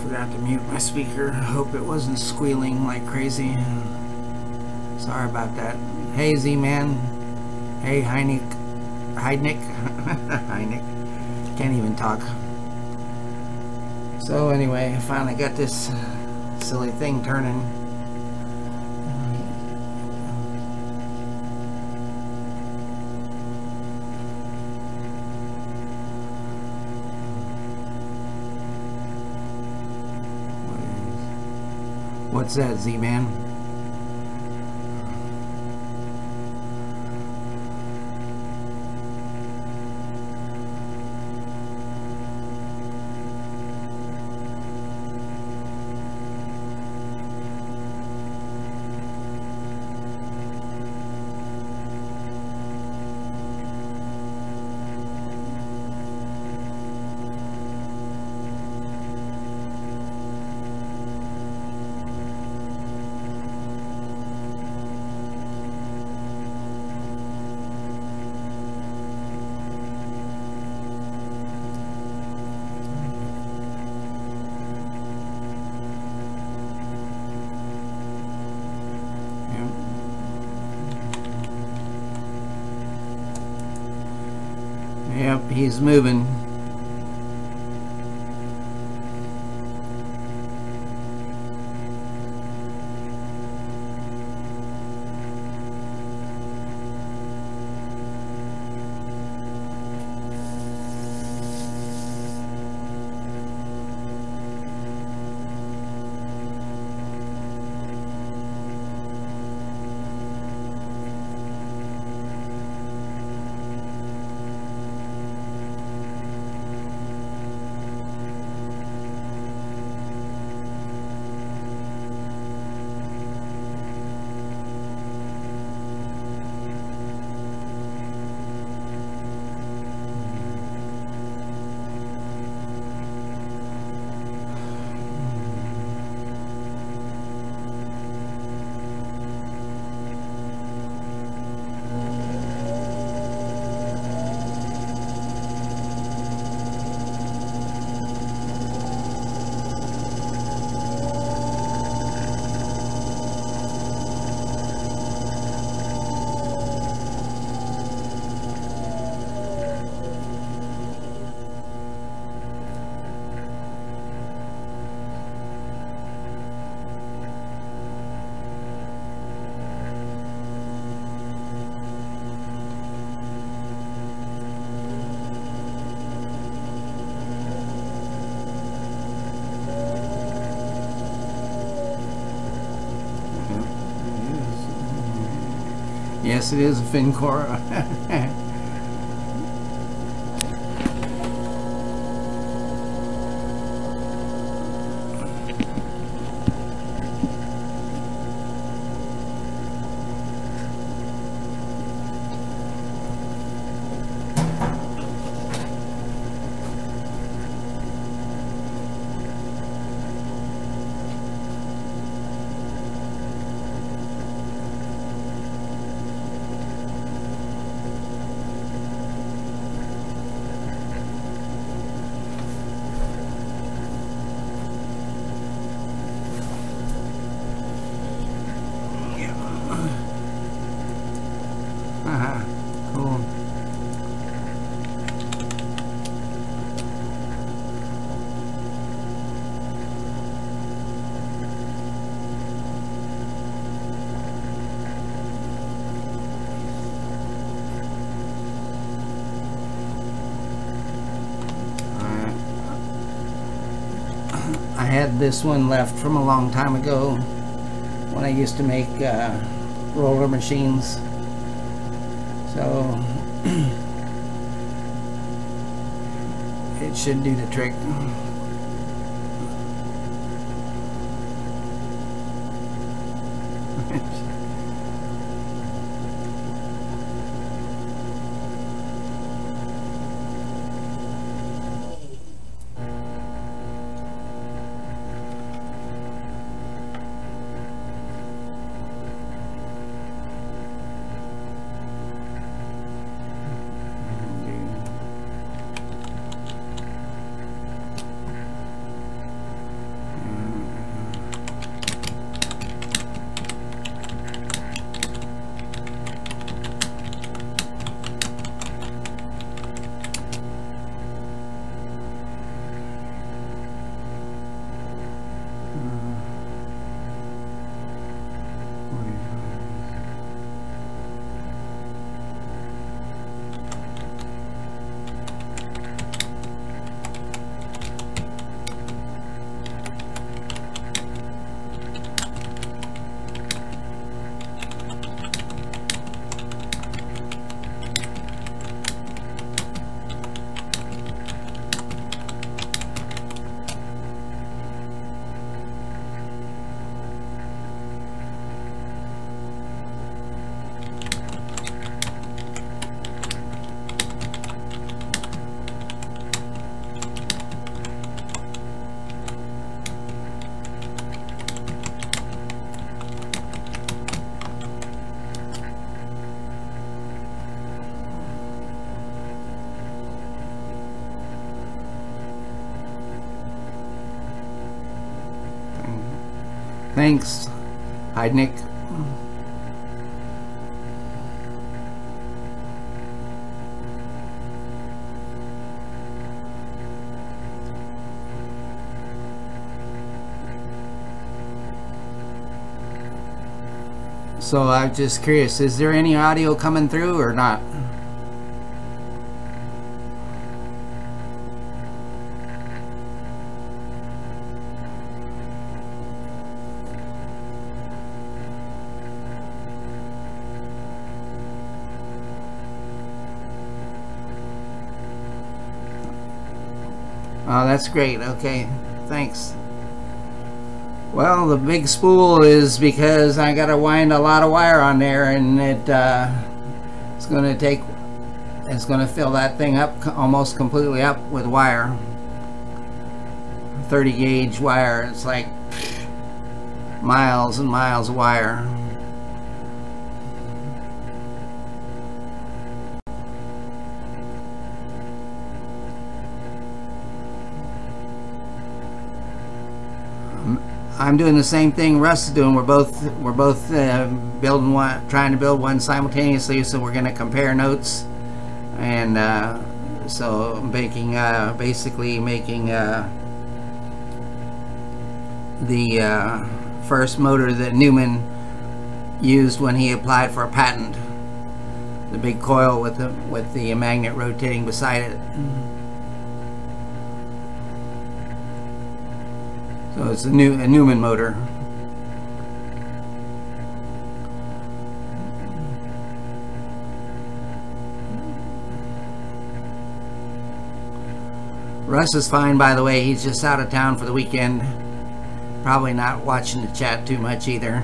forgot to mute my speaker. I hope it wasn't squealing like crazy. Sorry about that. Hey, Z-Man. Hey, Heineck. Heineck. Can't even talk. So anyway, I finally got this silly thing turning. What's that, Z-Man? Yep, he's moving. Yes, it is a Fincora. Cool. I had this one left from a long time ago when I used to make roller machines. So it should do the trick. Thanks, Heidnick. So I'm just curious, is there any audio coming through or not? Oh, that's great. Okay, thanks. Well, the big spool is because I gotta wind a lot of wire on there, and it's gonna fill that thing up almost completely up with wire. 30 gauge wire. It's like miles and miles of wire. I'm doing the same thing Russ is doing. We're both building one, trying to build one simultaneously. So we're going to compare notes, and so basically making the first motor that Newman used when he applied for a patent. The big coil with the magnet rotating beside it. So it's a Newman motor. Russ is fine, by the way. He's just out of town for the weekend. Probably not watching the chat too much either.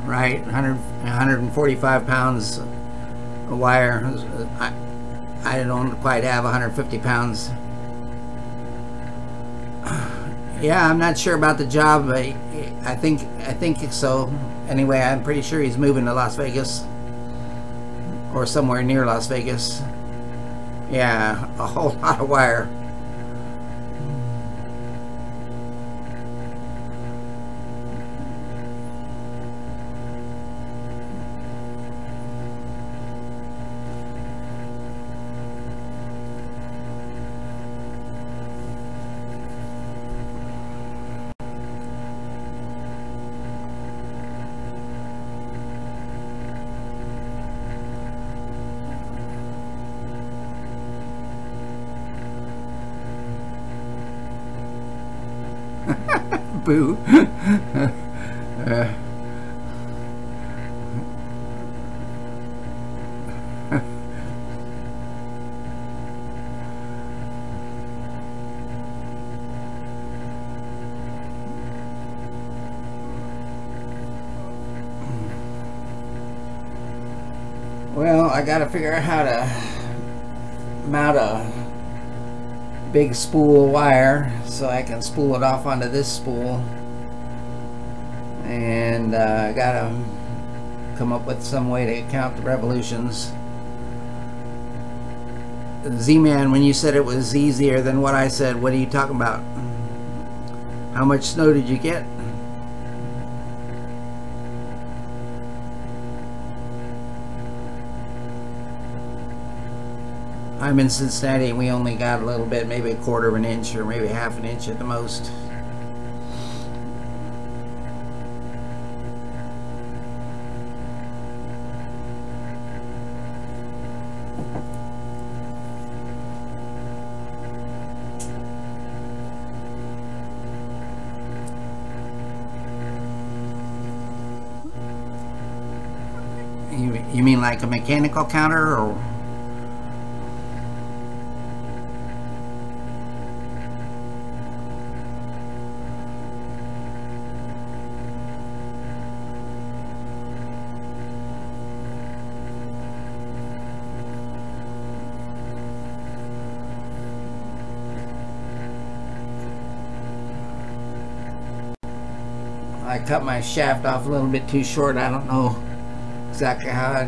Right, 145 pounds of wire. I don't quite have 150 pounds. Yeah, I'm not sure about the job. I think so. Anyway, I'm pretty sure he's moving to Las Vegas or somewhere near Las Vegas. Yeah, a whole lot of wire. Boo. Well, I gotta figure out how to mount a big spool of wire so I can spool it off onto this spool, and I gotta come up with some way to count the revolutions. Z-Man, when you said it was easier than what I said, what are you talking about? How much snow did you get? I'm in Cincinnati and we only got a little bit, maybe a quarter of an inch or maybe half an inch at the most. You mean like a mechanical counter, or? cut my shaft off a little bit too short. I don't know exactly how I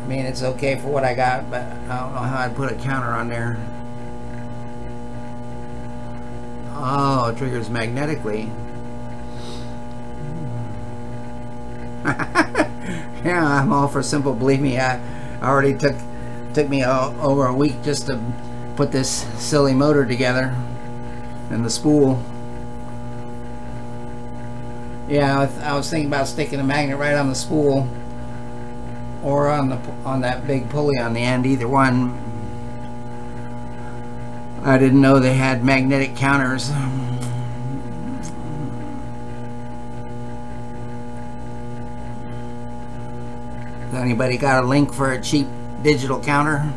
mean, it's okay for what I got, but I don't know how I'd put a counter on there. Oh, it triggers magnetically. Yeah, I'm all for simple. Believe me, I already took me over a week just to put this silly motor together and the spool. Yeah, I was thinking about sticking a magnet right on the spool or on that big pulley on the end. Either one. I didn't know they had magnetic counters. Has anybody got a link for a cheap digital counter?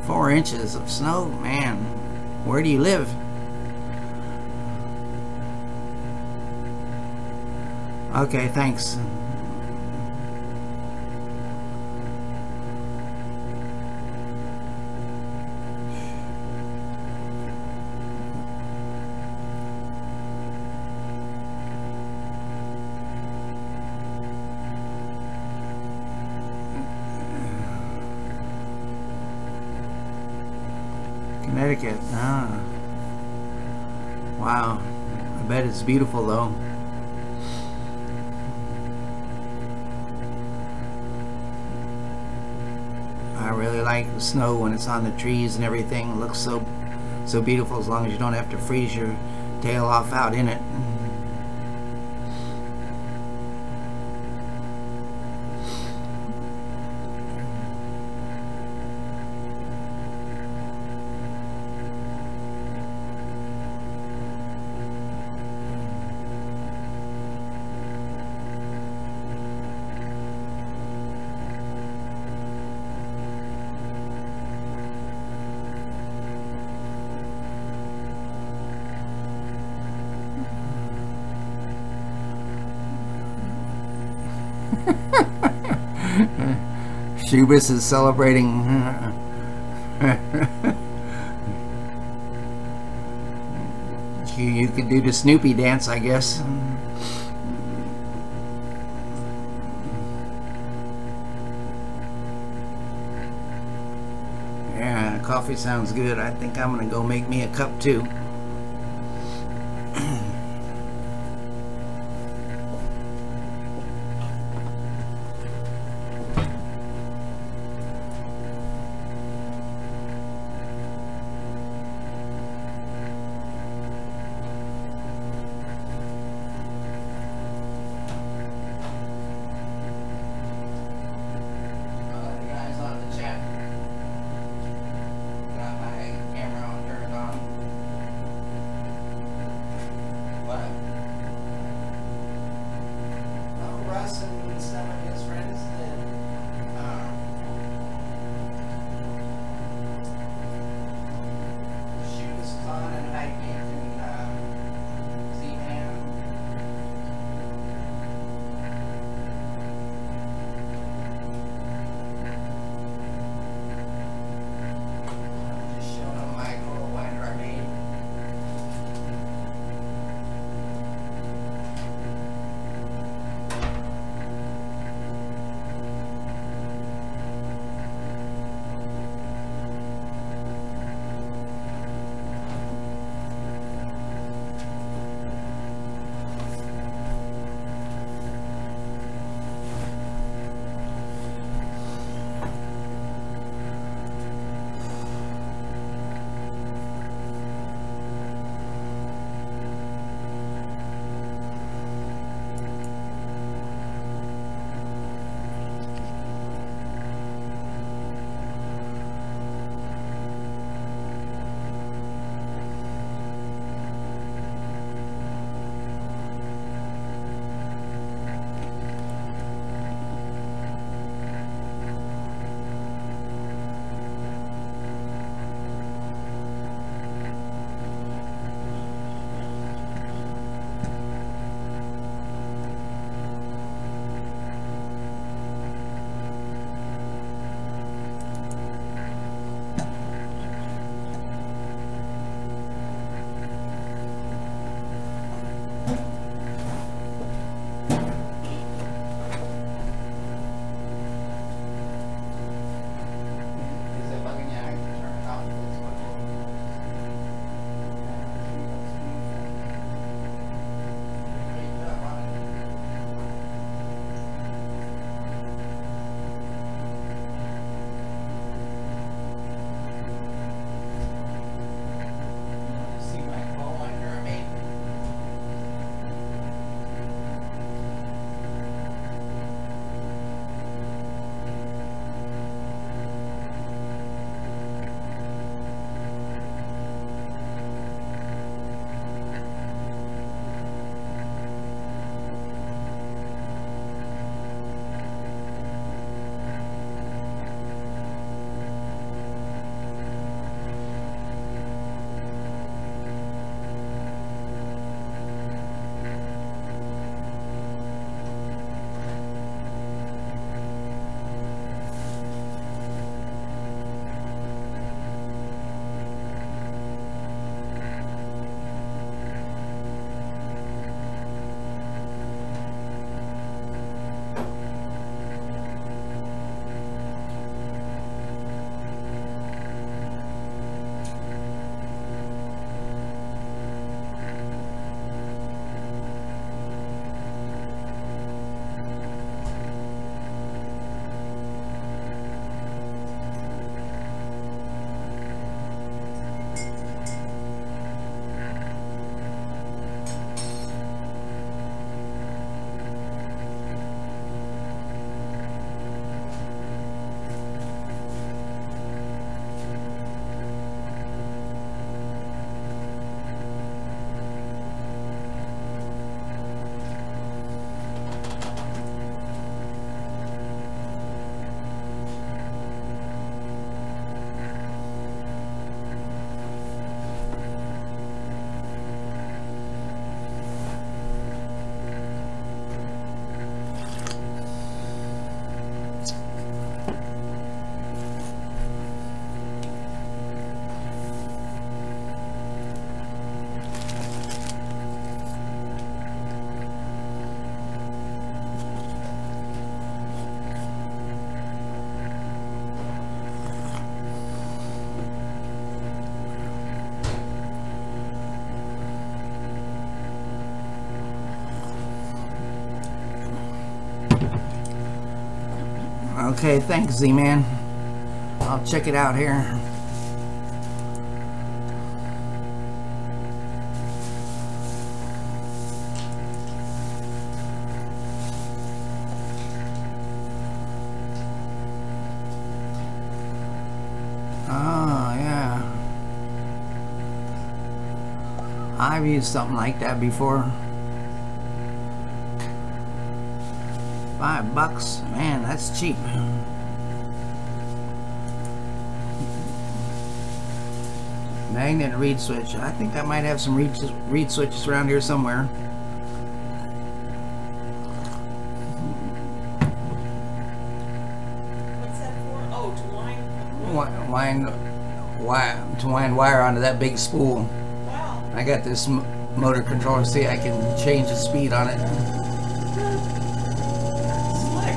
Four inches of snow, man. Where do you live? Okay, thanks. Connecticut. Ah. Wow. I bet it's beautiful though. I really like the snow when it's on the trees and everything. It looks so beautiful as long as you don't have to freeze your tail off out in it. Shubis is celebrating. You could do the Snoopy dance, I guess. Yeah, coffee sounds good. I think I'm gonna go make me a cup too. Okay, thanks, Z-Man. I'll check it out here. Oh, yeah. I've used something like that before. $5, man, that's cheap. Magnet and reed switch. I think I might have some reed switches around here somewhere. What's that for? Oh, to wind wire onto that big spool. Wow. I got this motor controller. See, I can change the speed on it. Slick.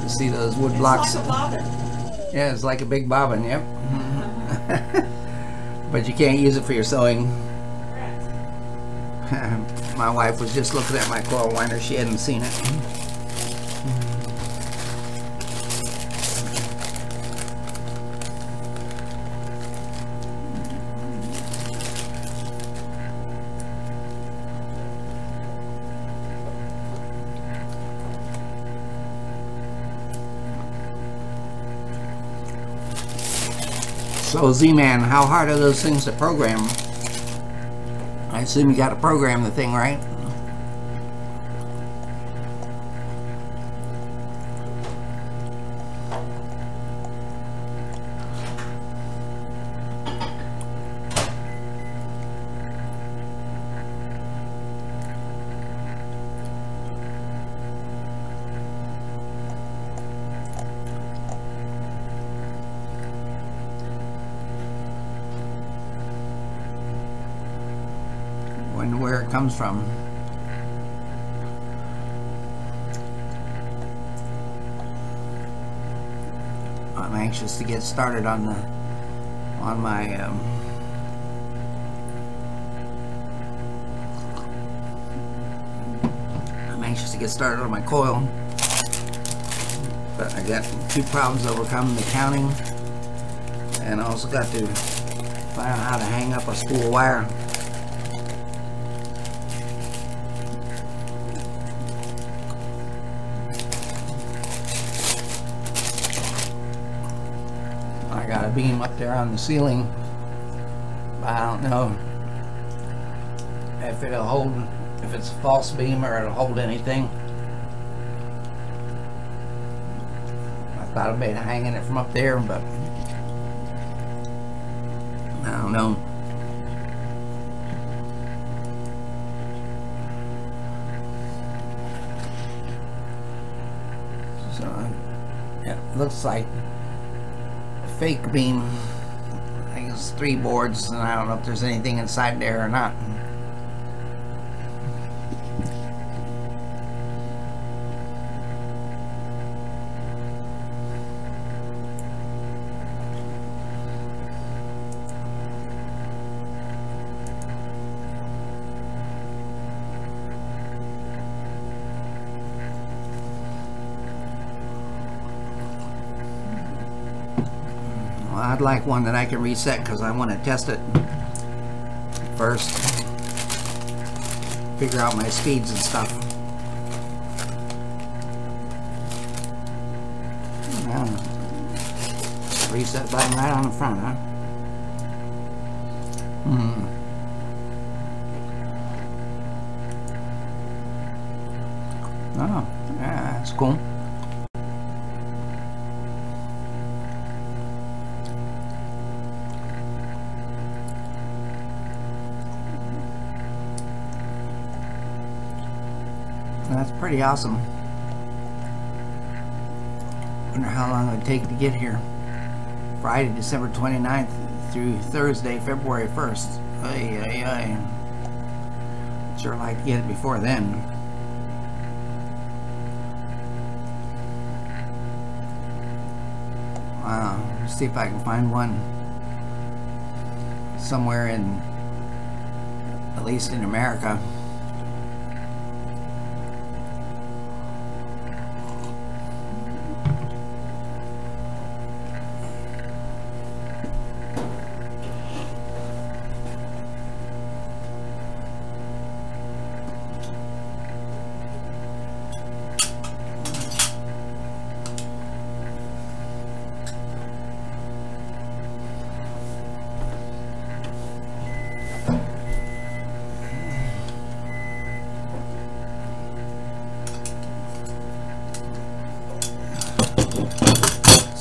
See those wood blocks? It's like a bobbin. Yeah, it's like a big bobbin. Yep. But you can't use it for your sewing. Correct. My wife was just looking at my coil winder. She hadn't seen it. So Z-Man, how hard are those things to program? I assume you got to program the thing, right? Where it comes from. I'm anxious to get started on my I'm anxious to get started on my coil, but I got two problems to overcome: the counting, and I also got to find out how to hang up a spool of wire. Got a beam up there on the ceiling, but I don't know if it'll hold, if it's a false beam or it'll hold anything. I thought about hanging it from up there, but I don't know. So it looks like fake beam. I think it's 3 boards, and I don't know if there's anything inside there or not. I'd like one that I can reset because I want to test it first, figure out my speeds and stuff. Reset button right on the front, huh? Oh, yeah, that's cool. That's pretty awesome. Wonder how long it would take to get here. Friday, December 29th through Thursday, February 1st. Ay, ay, ay. Sure like to get it before then. Wow. Let's see if I can find one somewhere in, at least in America.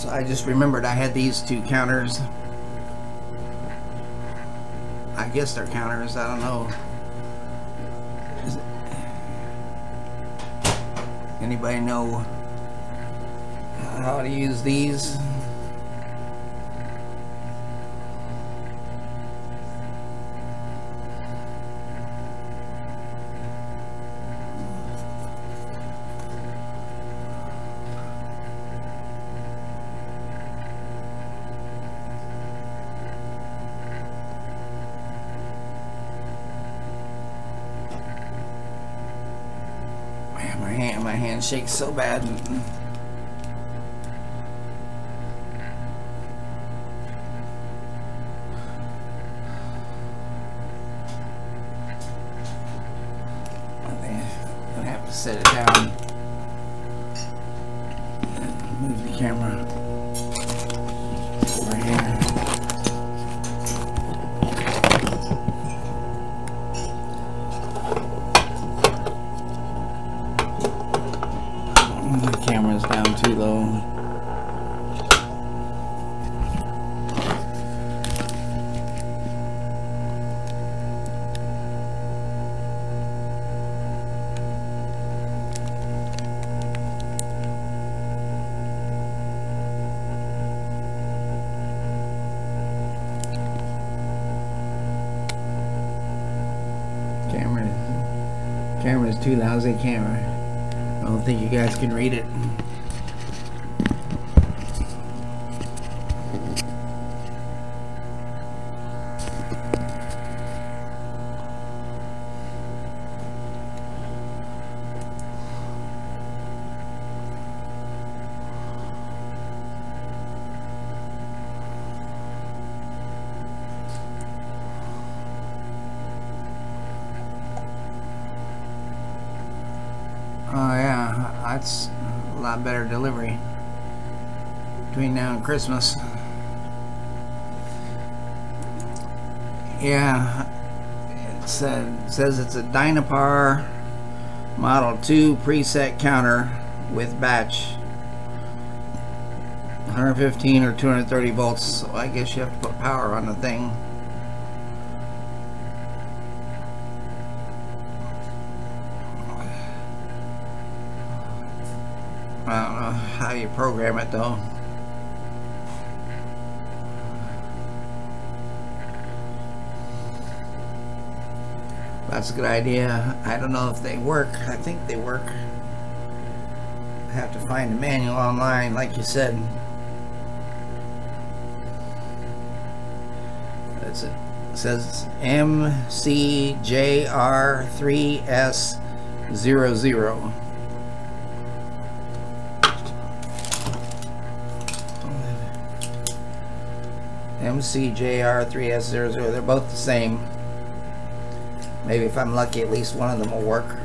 So I just remembered I had these two counters. I guess they're counters, I don't know. Anybody know how to use these? My hand shakes so bad. I'm gonna have to set it down. Move the camera over here. The camera's down too low. Camera's too lousy. Camera. I don't think you guys can read it. Oh yeah, that's a lot better delivery between now and Christmas. Yeah, it says it's a Dynapar Model 2 preset counter with batch, 115 or 230 volts, so I guess you have to put power on the thing. I don't know how you program it though. That's a good idea. I don't know if they work. I think they work. I have to find a manual online, like you said. It says MCJR3S00. MCJR3S00. They're both the same. Maybe if I'm lucky, at least one of them will work.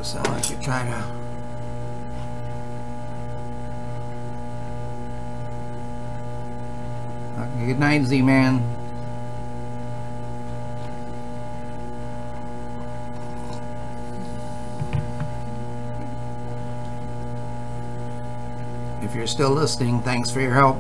So I should try to. Good night, Z-Man. If you're still listening, thanks for your help.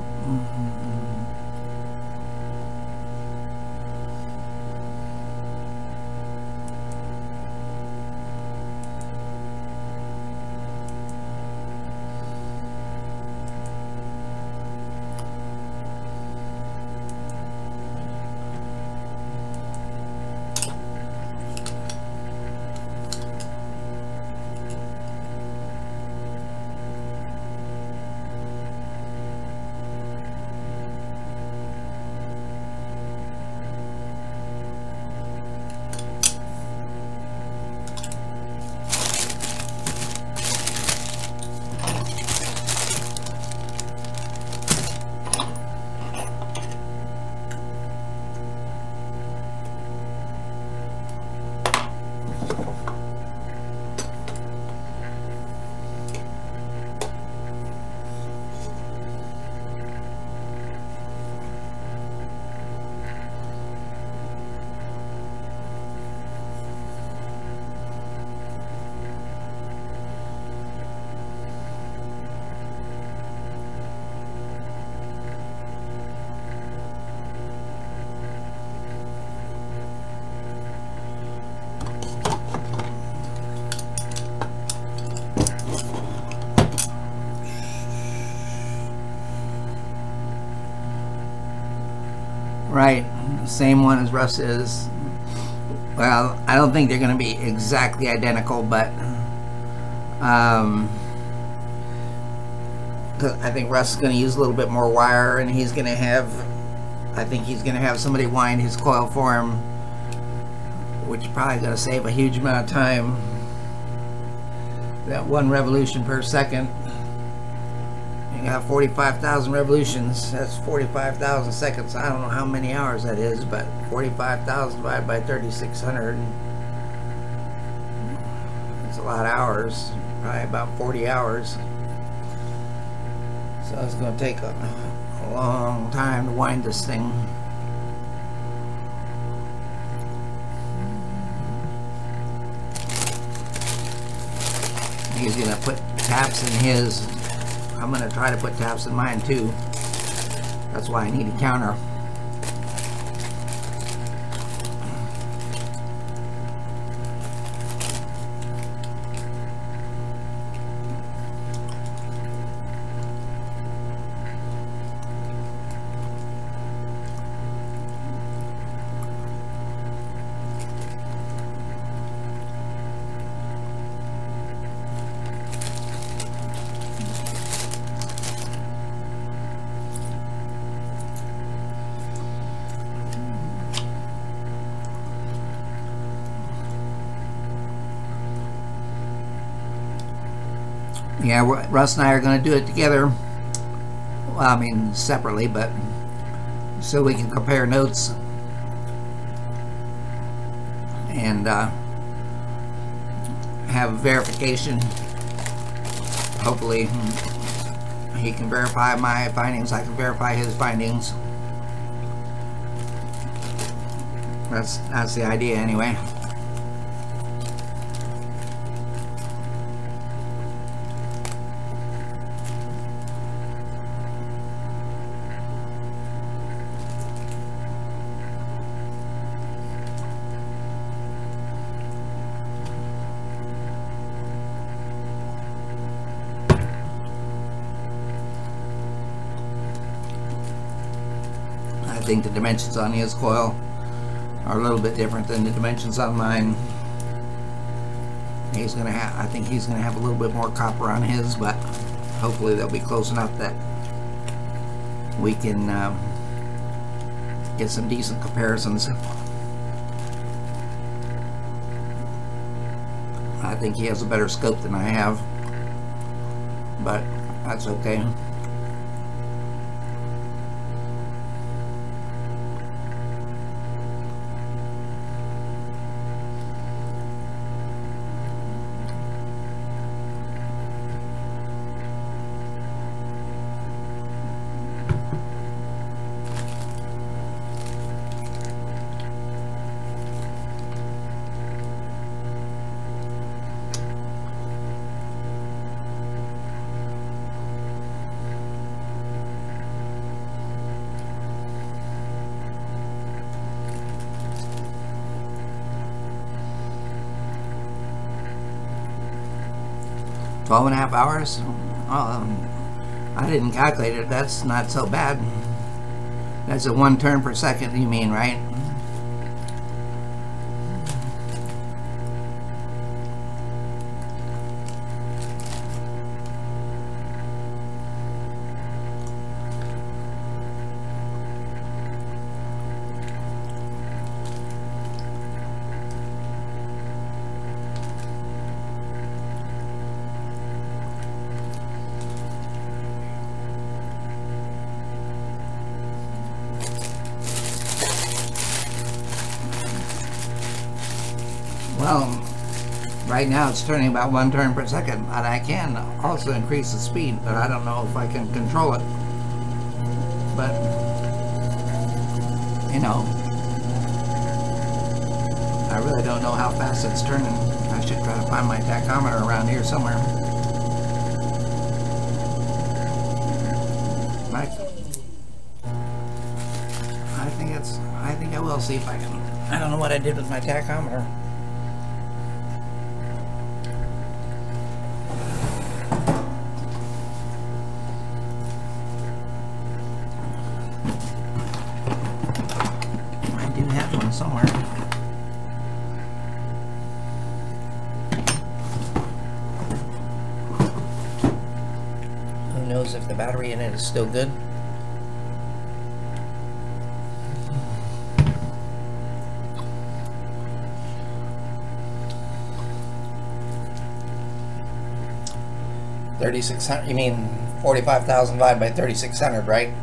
Right, same one as Russ is. Well, I don't think they're going to be exactly identical, but I think Russ is going to use a little bit more wire, and he's going to have, I think he's going to have somebody wind his coil for him, which is probably going to save a huge amount of time. That 1 revolution per second, you have 45,000 revolutions. That's 45,000 seconds. I don't know how many hours that is, but 45,000 divided by 3,600. That's a lot of hours. Probably about 40 hours. So it's going to take a long time to wind this thing. He's going to put taps in his. I'm going to try to put taps in mine too. That's why I need a counter. Yeah, Russ and I are going to do it together. Well, I mean separately, but so we can compare notes and have verification. Hopefully he can verify my findings, I can verify his findings. That's the idea anyway. I think the dimensions on his coil are a little bit different than the dimensions on mine. He's gonna have, I think he's gonna have a little bit more copper on his, but hopefully they'll be close enough that we can get some decent comparisons. I think he has a better scope than I have, but that's okay. Twelve and a half hours? I didn't calculate it. That's not so bad. That's a 1 turn per second, you mean, right? Well, right now it's turning about 1 turn per second, and I can also increase the speed, but I don't know if I can control it. But, you know, I really don't know how fast it's turning. I should try to find my tachometer around here somewhere. I think I will see if I can. I don't know what I did with my tachometer. somewhere. Who knows if the battery in it is still good? $3,600. You mean 45,000 divided by 3,600, right?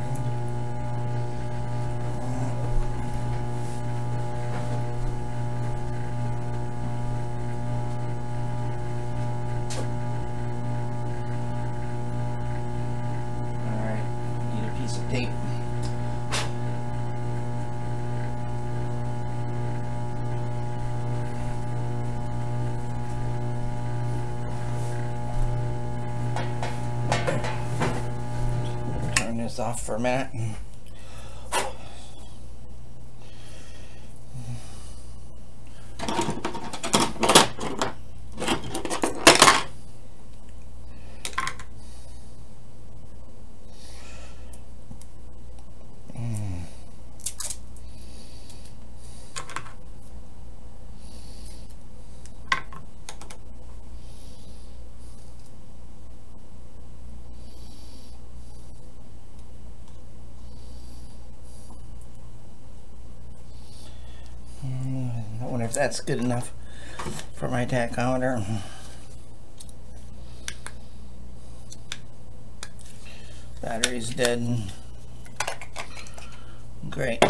Tape. Turn this off for a minute. I wonder if that's good enough for my tachometer. Battery's dead. Great.